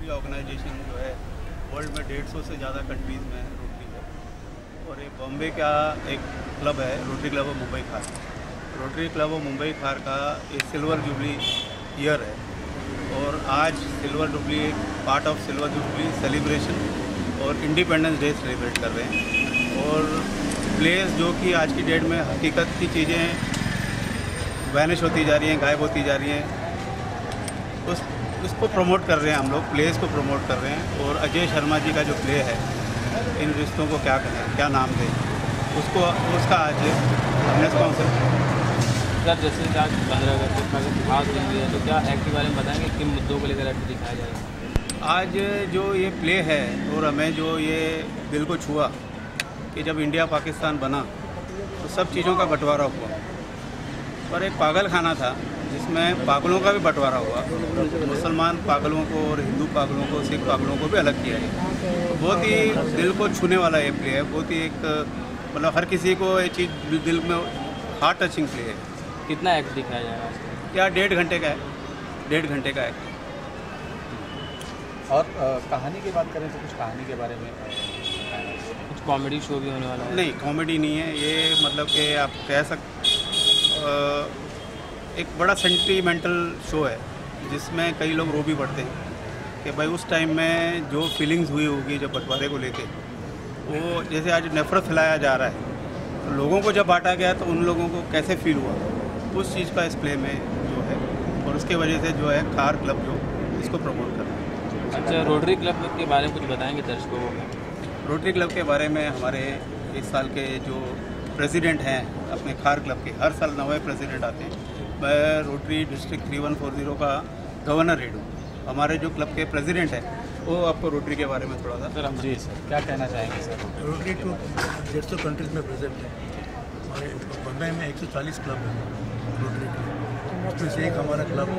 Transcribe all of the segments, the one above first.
Rotary organisation जो है world में 150 से ज़्यादा कंट्रीज़ में रोटरी है। और ये बॉम्बे का एक क्लब है, रोटरी क्लब ऑफ मुंबई खार। रोटरी क्लब ऑफ मुंबई खार का ये सिल्वर जुबली ईयर है और आज सिल्वर जुबली एक part of silver jubilee celebration और इंडिपेंडेंस डे सेलिब्रेट कर रहे हैं। और प्लेस जो कि आज की डेट में हकीकत की चीज़ें वैनिश होती जा रही हैं, गायब होती जा रही हैं, उसको प्रमोट कर रहे हैं हम लोग, प्लेस को प्रमोट कर रहे हैं। और अजय शर्मा जी का जो प्ले है, इन रिश्तों को क्या कहें, क्या नाम दें, उसका आज हमने कॉन्सेप्ट। सर जैसे कि आज 15 अगस्त का खास दिन भी है, तो क्या एक्ट के बारे में बताएंगे, किन मुद्दों को लेकर एक्ट दिखाया जाएगा? आज जो ये प्ले है और हमें जो ये दिल को छुआ कि जब इंडिया पाकिस्तान बना तो सब चीज़ों का बंटवारा हुआ, पर एक पागल खाना था जिसमें पागलों का भी बंटवारा हुआ। मुसलमान पागलों को और हिंदू पागलों को, सिख पागलों को भी अलग किया है। तो बहुत ही दिल को छूने वाला ये प्ले है, बहुत ही एक मतलब हर किसी को ये चीज़ दिल में हार्ट टचिंग प्ले है। कितना एक्ट दिखाया जाएगा? या 1.5 घंटे का है, 1.5 घंटे का एक्ट। और कहानी की बात करें तो कुछ कहानी के बारे में कुछ कॉमेडी शो भी होने वाला है? नहीं, कॉमेडी नहीं है ये, मतलब कि आप कह सकते एक बड़ा सेंटीमेंटल शो है जिसमें कई लोग रो भी पड़ते हैं कि भाई उस टाइम में जो फीलिंग्स हुई होगी जब बंटवारे को लेके, वो जैसे आज नफरत फैलाया जा रहा है, तो लोगों को जब बांटा गया तो उन लोगों को कैसे फील हुआ, उस चीज़ का इस प्ले में जो है, और उसके वजह से जो है खार क्लब जो इसको प्रमोट कर रहा है। अच्छा, रोटरी क्लब के बारे में कुछ बताएंगे दर्शकों को? रोटरी क्लब के बारे में हमारे इस साल के जो प्रेसिडेंट हैं अपने खार क्लब के, हर साल नए प्रेसिडेंट आते हैं। मैं रोटरी डिस्ट्रिक्ट 3140 का गवर्नर हेड हूँ। हमारे जो क्लब के प्रेसिडेंट हैं वो आपको रोटरी के बारे में थोड़ा सा। सर हम जी सर क्या कहना चाहेंगे सर? रोटरी तो 150 कंट्रीज़ में प्रेजेंट है और बम्बई में 140 क्लब है रोटरी के। उसमें से एक हमारा क्लब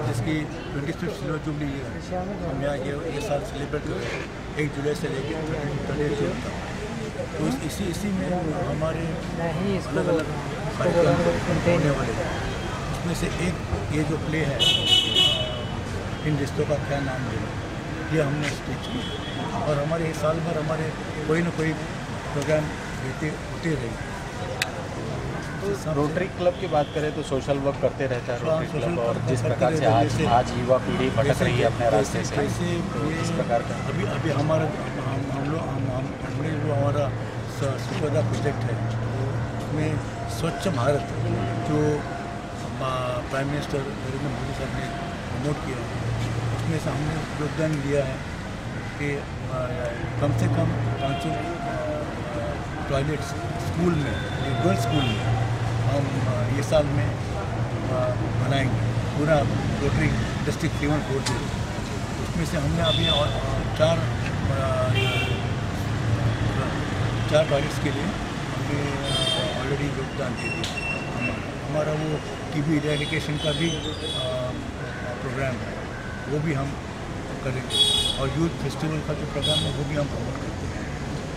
जिसकी 25th सिल्वर जुबली है, हम यहाँ ये साल सेलिब्रेट कर रहे हैं 1 जुलाई से लेकर 30 जून तक। तो इसी में हमारे अलग अलग कार्यक्रम होने वाले हैं। उसमें से एक ये जो प्ले है, इन रिश्तों का क्या नाम देना, ये हमने स्टेज किया और हमारे साल भर हमारे कोई ना कोई प्रोग्राम होते रहे। रोटरी क्लब की बात करें तो सोशल वर्क करते रहता है रोटरी क्लब, और जिस प्रकार से आज युवा पीढ़ी भटक रही है अपने रास्ते से, इस प्रकार का अभी हमारा हमने जो हमारा सुखदा प्रोजेक्ट है उसमें स्वच्छ भारत जो प्राइम मिनिस्टर नरेंद्र मोदी साहब ने प्रमोट किया है, उसमें से हमने योगदान दिया है कि कम से कम 500 टॉयलेट्स स्कूल में, गर्ल्स स्कूल में हम ये साल में बनाएंगे, पूरा रोटरी डिस्ट्रिक्ट 3140। उसमें से हमने अभी और 4 टॉयलेट्स के लिए हमने ऑलरेडी योगदान दे दिया। हमारा वो टीबी इरेडिकेशन का भी प्रोग्राम है, वो भी हम करेंगे, और यूथ फेस्टिवल का जो प्रोग्राम है वो भी हम प्रमोट करते हैं।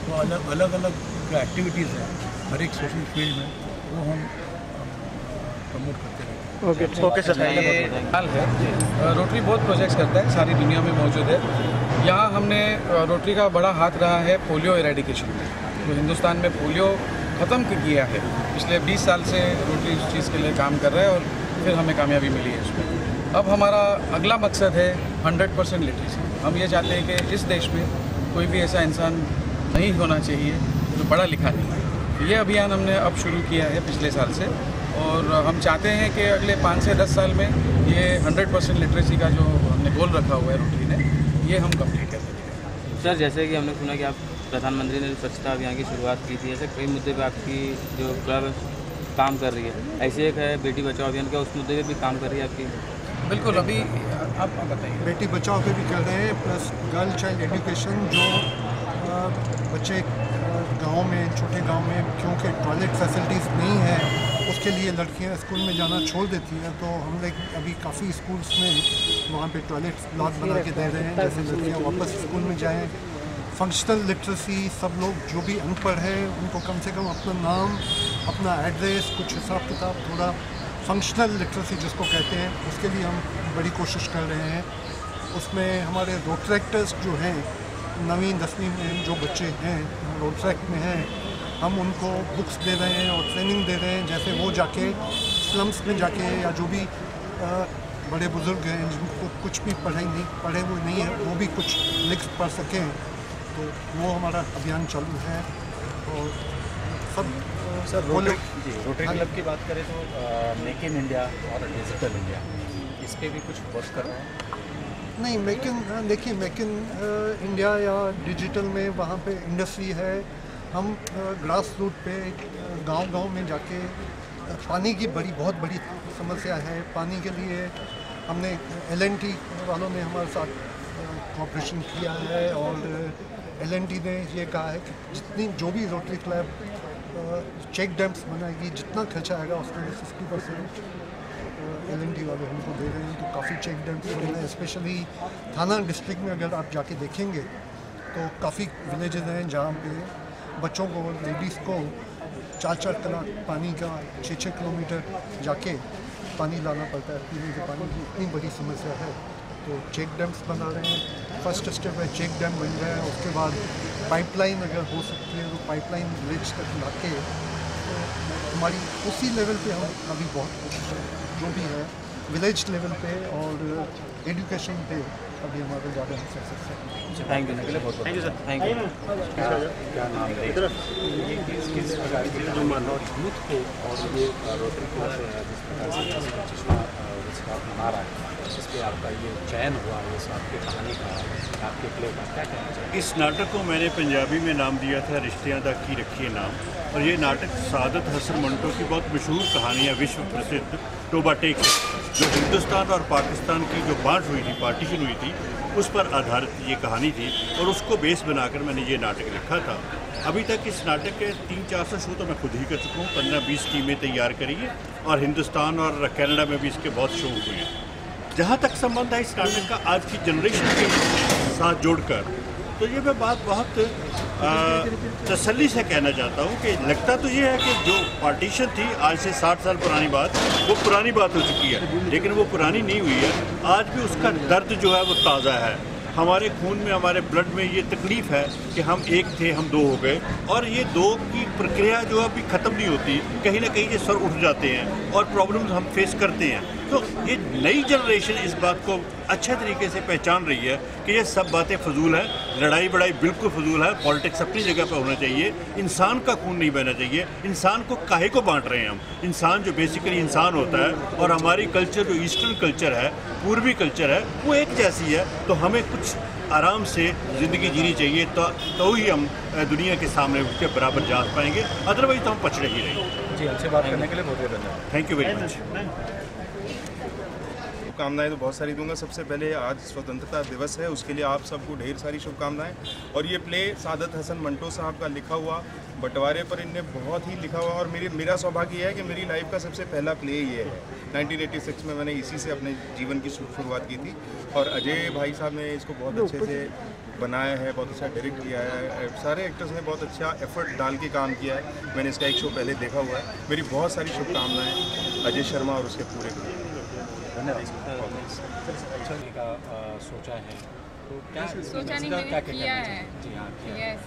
तो अलग अलग जो एक्टिविटीज़ हैं हर एक सोशल फील्ड में वो हम प्रमोट करते रहेंगे। Okay sir. हाल है रोटरी बहुत प्रोजेक्ट्स करता है, सारी दुनिया में मौजूद है। यहाँ हमने रोटरी का बड़ा हाथ रहा है पोलियो इरेडिकेशन में, जो हिंदुस्तान में पोलियो ख़त्म किया है। पिछले 20 साल से रोटरी इस चीज़ के लिए काम कर रहा है और फिर हमें कामयाबी मिली है इसमें। अब हमारा अगला मकसद है 100% लिटरेसी। हम ये चाहते हैं कि इस देश में कोई भी ऐसा इंसान नहीं होना चाहिए जो पढ़ा लिखा नहीं है। ये अभियान हमने अब शुरू किया है पिछले साल से, और हम चाहते हैं कि अगले 5 से 10 साल में ये 100% लिटरेसी का जो हमने गोल रखा हुआ है रोटरी ने, ये हम कंप्लीट कर देंगे। सर जैसे कि हमने सुना कि आप प्रधानमंत्री ने स्वच्छता अभियान की शुरुआत की थी, ऐसे कई मुद्दे पे आपकी जो क्लब काम कर रही है, ऐसे एक है बेटी बचाओ अभियान, क्या उस मुद्दे पे भी काम कर रही है आपकी? बिल्कुल, अभी आप बताइए। बेटी बचाओ पे भी कर रहे हैं, प्लस गर्ल चाइल्ड एजुकेशन, जो बच्चे गांव में, छोटे गांव में क्योंकि टॉयलेट फैसिलिटीज़ नहीं है, उसके लिए लड़कियां स्कूल में जाना छोड़ देती हैं, तो हम लोग अभी काफ़ी स्कूल्स में वहाँ पे टॉयलेट ब्लॉक बना के दे रहे हैं, जैसे लड़कियाँ वापस स्कूल में जाएँ। फंक्शनल लिटरेसी, सब लोग जो भी अनपढ़ है उनको कम से कम अपना नाम, अपना एड्रेस, कुछ हिसाब किताब, थोड़ा फंक्शनल लिटरेसी जिसको कहते हैं, उसके लिए हम बड़ी कोशिश कर रहे हैं। उसमें हमारे रोड ट्रैक्टर्स जो हैं 9वीं 10वीं में जो बच्चे हैं रोड ट्रैक में हैं, हम उनको बुक्स दे रहे हैं और ट्रेनिंग दे रहे हैं, जैसे वो जाके स्लम्स में जाके या जो भी बड़े बुज़ुर्ग हैं जिनको कुछ भी पढ़े हुए नहीं है वो भी कुछ लिख पढ़ सकें, तो वो हमारा अभियान चालू है। और सब सर रोटरी क्लब की बात करें तो मेक इन इंडिया और डिजिटल इंडिया इस पर भी कुछ वर्क कर रहे हैं? नहीं, देखिए मेक इन इंडिया या डिजिटल में वहाँ पे इंडस्ट्री है। हम ग्रास रूट पे गांव-गांव में जाके पानी की बहुत बड़ी समस्या है। पानी के लिए हमने L&T वालों ने हमारे साथ कोऑपरेशन किया है और L&T ने ये कहा है कि जो भी रोटरी क्लब चेक डैम्स बनाएगी, जितना खर्चा आएगा उसमें 60% L&T वाले हमको दे रहे हैं। तो काफ़ी चेक डैम्स बने हैं, स्पेशली थाना डिस्ट्रिक्ट में अगर आप जाके देखेंगे तो काफ़ी विलेजेस हैं जहाँ पे बच्चों को, लेडीज़ को 4-4 कलाक पानी का 6-6 किलोमीटर जाके पानी लाना पड़ता है। पीने के पानी की इतनी बड़ी समस्या है, तो चेक डैम्स बना रहे हैं। फर्स्ट स्टेप है चेक डैम बन रहा है, उसके बाद पाइपलाइन अगर हो सकती है तो पाइपलाइन विलेज तक ला के, तो हमारी उसी लेवल पे हम अभी बहुत कोशिश है जो भी है विलेज लेवल पे और एजुकेशन पे अभी हमारा ज़्यादा सक्सेस है। Thank you thank you sir, thank you. क्या नाम है किस प्रकार की जो मानव यूथ को और ये रोटरी क्लब जिस प्रकार से 25वां वर्षगांठ मना रहा है, इस पर आपका ये चयन हुआ, ये आपकी कहानी का, आपके प्ले का क्या कहना चाहिए? इस नाटक को मैंने पंजाबी में नाम दिया था रिश्तियाँ दा की रखिए नाम, और ये नाटक सादत हसन मंटो की बहुत मशहूर कहानी है, विश्व प्रसिद्ध टोबा टेक है, जो हिंदुस्तान और पाकिस्तान की जो बांट हुई थी, पार्टीशन हुई थी, उस पर आधारित ये कहानी थी और उसको बेस बनाकर मैंने ये नाटक लिखा था। अभी तक इस नाटक के 300-400 शो तो मैं खुद ही कर चुका हूँ, 15-20 टीमें तैयार करी है और हिंदुस्तान और कनाडा में भी इसके बहुत शो हुए हैं। जहाँ तक संबंध है इस नाटक का आज की जनरेशन के साथ जोड़कर, तो ये मैं बात बहुत तसल्ली से कहना चाहता हूँ कि लगता तो ये है कि जो पार्टीशन थी आज से 60 साल पुरानी बात, वो पुरानी बात हो चुकी है, लेकिन वो पुरानी नहीं हुई है। आज भी उसका दर्द जो है वो ताज़ा है। हमारे खून में, हमारे ब्लड में ये तकलीफ़ है कि हम एक थे, हम दो हो गए, और ये दो की प्रक्रिया जो अभी ख़त्म नहीं होती, कहीं ना कहीं ये सर उठ जाते हैं और प्रॉब्लम्स हम फेस करते हैं। तो ये नई जनरेशन इस बात को अच्छे तरीके से पहचान रही है कि ये सब बातें फजूल हैं, लड़ाई बड़ाई बिल्कुल फजूल है, पॉलिटिक्स अपनी जगह पर होना चाहिए, इंसान का खून नहीं बहना चाहिए। इंसान को काहे को बांट रहे हैं हम? इंसान जो बेसिकली इंसान होता है, और हमारी कल्चर जो ईस्टर्न कल्चर है, पूर्वी कल्चर है, वो एक जैसी है। तो हमें कुछ आराम से ज़िंदगी जीनी चाहिए, तो ही हम दुनिया के सामने उसके बराबर जा पाएंगे, अदरवाइज तो हम पछड़े ही रहेंगे। जी, हमसे बात करने के लिए बहुत बहुत धन्यवाद। Thank you very much. शुभकामनाएं तो बहुत सारी दूंगा। सबसे पहले आज स्वतंत्रता दिवस है, उसके लिए आप सबको ढेर सारी शुभकामनाएं। और ये प्ले सादत हसन मंटो साहब का लिखा हुआ, बंटवारे पर इनने बहुत ही लिखा हुआ, और मेरा सौभाग्य यह है कि मेरी लाइफ का सबसे पहला प्ले ये है। 1986 में मैंने इसी से अपने जीवन की शुरुआत की थी, और अजय भाई साहब ने इसको बहुत अच्छे से बनाया है, बहुत अच्छा डायरेक्ट किया है, सारे एक्टर्स ने बहुत अच्छा एफर्ट डाल के काम किया है। मैंने इसका एक शो पहले देखा हुआ है। मेरी बहुत सारी शुभकामनाएँ अजय शर्मा और उसके पूरे ग्रुप। धन्यवाद। अच्छा का सोचा है तो क्या सोचा नहीं, मैंने किया है। जी हाँ, यस,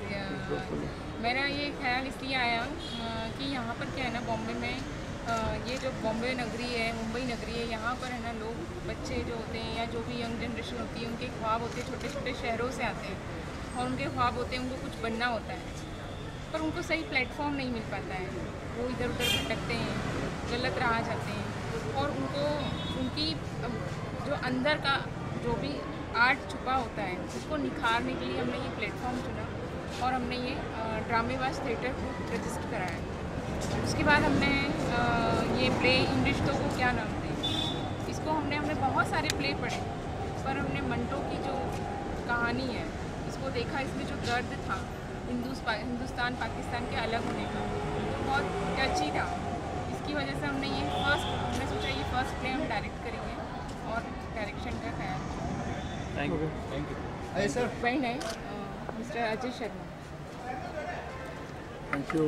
मेरा ये ख्याल इसलिए आया कि यहाँ पर क्या है ना, बॉम्बे में ये जो बॉम्बे नगरी है, मुंबई नगरी है, यहाँ पर है ना लोग, बच्चे जो होते हैं या जो भी यंग जनरेशन होती है, उनके ख्वाब होते हैं, छोटे छोटे शहरों से आते हैं और उनके ख्वाब होते हैं, उनको कुछ बनना होता है, पर उनको सही प्लेटफॉर्म नहीं मिल पाता है। वो इधर उधर भटकते हैं, गलत राह जाते हैं, और उनको उनकी जो अंदर का जो भी आर्ट छुपा होता है उसको निखारने के लिए हमने ये प्लेटफॉर्म चुना और हमने ये ड्रामेबाज थिएटर ग्रुप रजिस्टर कराया। उसके बाद हमने ये प्ले इन रिश्तों को क्या नाम दें, इसको हमने बहुत सारे प्ले पढ़े, पर हमने मंटो की जो कहानी है इसको देखा, इसमें जो दर्द था हिंदुस्तान पाकिस्तान के अलग होने का, वो बहुत टची था। इसकी वजह से हमने सोचा ये फर्स्ट प्ले हम डायरेक्ट करेंगे और डायरेक्शन का ख्याल। Thank you. अरे सर, वही है mister Ajay Sharma. Thank you.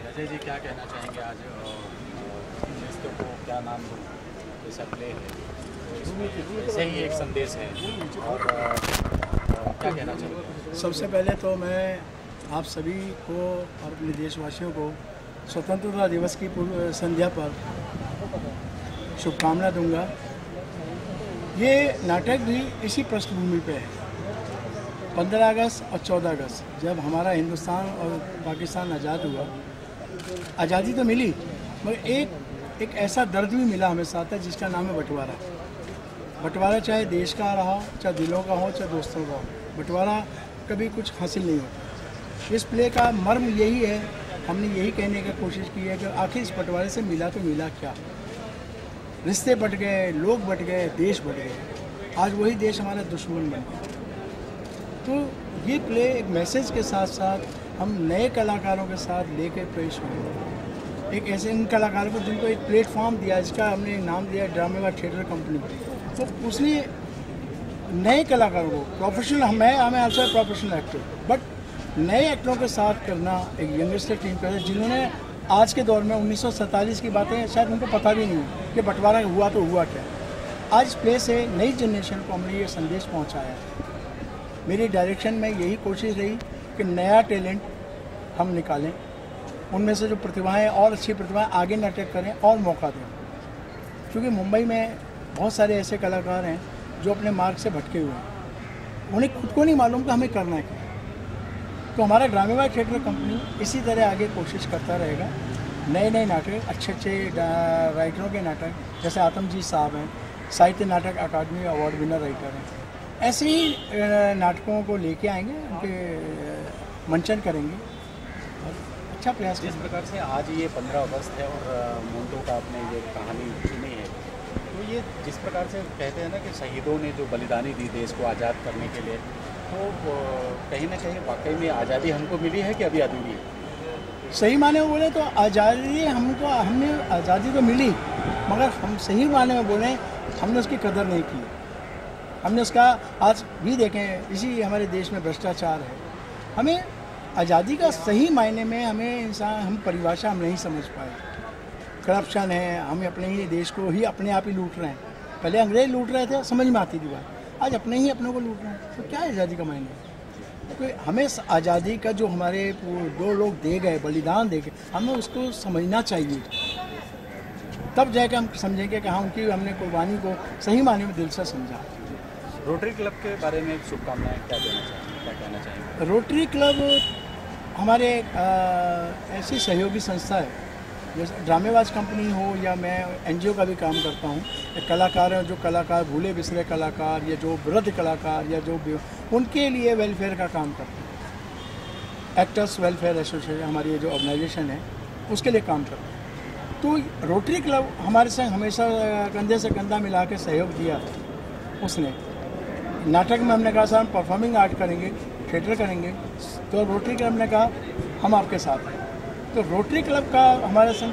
Ajay ji, क्या कहना चाहेंगे आज रिश्तों को क्या नाम दूँ, जैसा प्ले है ऐसे ही एक संदेश है और क्या कहना चाहिए? सबसे पहले तो मैं आप सभी को और अपने देशवासियों को स्वतंत्रता दिवस की पूर्व संध्या पर शुभकामना दूंगा। ये नाटक भी इसी पृष्ठभूमि पे है। 15 अगस्त और 14 अगस्त जब हमारा हिंदुस्तान और पाकिस्तान आज़ाद हुआ, आज़ादी तो मिली मगर एक ऐसा दर्द भी मिला हमें साथ है जिसका नाम है बंटवारा। बंटवारा चाहे देश का रहा हो, चाहे दिलों का हो, चाहे दोस्तों का हो, बंटवारा कभी कुछ हासिल नहीं होता। इस प्ले का मर्म यही है, हमने यही कहने की कोशिश की है कि आखिर इस बंटवारे से मिला तो मिला क्या। रिश्ते बट गए, लोग बट गए, देश बट गए। आज वही देश हमारा दुश्मन बन गया। तो ये प्ले एक मैसेज के साथ साथ हम नए कलाकारों के साथ लेकर पेश हुए, एक ऐसे इन कलाकारों को जिनको एक प्लेटफॉर्म दिया, इसका हमने नाम दिया ड्रामेबाज थिएटर कंपनी। तो उसने नए कलाकारों को प्रोफेशनल, मैं आल्सो प्रोफेशनल एक्टर, बट नए एक्टरों के साथ करना, एक यंगस्टर टीम का जिन्होंने आज के दौर में 1947 की बातें शायद उनको पता भी नहीं कि बंटवारा हुआ तो हुआ क्या। आज इस प्ले से नई जनरेशन को हमने ये संदेश पहुंचाया है। मेरी डायरेक्शन में यही कोशिश रही कि नया टैलेंट हम निकालें, उनमें से जो प्रतिभाएं और अच्छी प्रतिभाएं आगे नाटक करें और मौका दें। क्योंकि मुंबई में बहुत सारे ऐसे कलाकार हैं जो अपने मार्ग से भटके हुए हैं, उन्हें खुद को नहीं मालूम कि हमें करना है क्या। तो हमारा ड्रामेबाज थिएटर कंपनी इसी तरह आगे कोशिश करता रहेगा। नए नए नाटक, अच्छे राइटरों के नाटक, जैसे आतमजीत साहब हैं, साहित्य नाटक अकादमी अवार्ड विनर राइटर हैं, ऐसे ही नाटकों को लेके आएंगे, उनके मंचन करेंगे और अच्छा प्रयास। जिस प्रकार से आज ये 15 अगस्त है और मंटो का आपने ये कहानी चुनी है, तो ये जिस प्रकार से कहते हैं ना कि शहीदों ने जो बलिदानी दी देश को आज़ाद करने के लिए, तो कहीं ना कहीं वाकई में आज़ादी हमको मिली है कि अभी अधूरी है? सही माने में बोले तो आज़ादी हमने आज़ादी तो मिली, मगर हम सही माने में बोले हमने उसकी कदर नहीं की। हमने उसका आज भी देखें, इसी हमारे देश में भ्रष्टाचार है। हमें आज़ादी का सही मायने में हम परिभाषा हम नहीं समझ पाए। करप्शन है, हम अपने ही देश को ही अपने आप ही लूट रहे हैं। पहले अंग्रेज लूट रहे थे, समझ में आती थी बात, आज अपने ही अपनों को लूट रहे हैं। तो क्या है आज़ादी का मायने? तो हमें आज़ादी का जो हमारे दो लोग दे गए, बलिदान दे गए, हमें उसको समझना चाहिए। तब जाकर हम समझेंगे कि हाँ, उनकी हमने कुर्बानी को सही मायने में दिल से समझा। रोटरी क्लब के बारे में शुभकामनाएं क्या कहना चाहेंगे? रोटरी क्लब हमारे ऐसी सहयोगी संस्था है, जैसे ड्रामेबाज कंपनी हो या मैं एनजीओ का भी काम करता हूँ। एक कलाकार हैं, जो कलाकार भूले बिसरे कलाकार या जो वृद्ध कलाकार या जो उनके लिए वेलफेयर का काम करते हैं। एक्टर्स वेलफेयर एसोसिएशन हमारी ये जो ऑर्गेनाइजेशन है, उसके लिए काम करते हैं। तो रोटरी क्लब हमारे संग हमेशा कंधे से कंधा मिला के सहयोग दिया। उसने नाटक में हमने कहा सर हम परफॉर्मिंग आर्ट करेंगे, थिएटर करेंगे, तो रोटरी क्लब ने कहा हम आपके साथ हैं। तो रोटरी क्लब का हमारे संग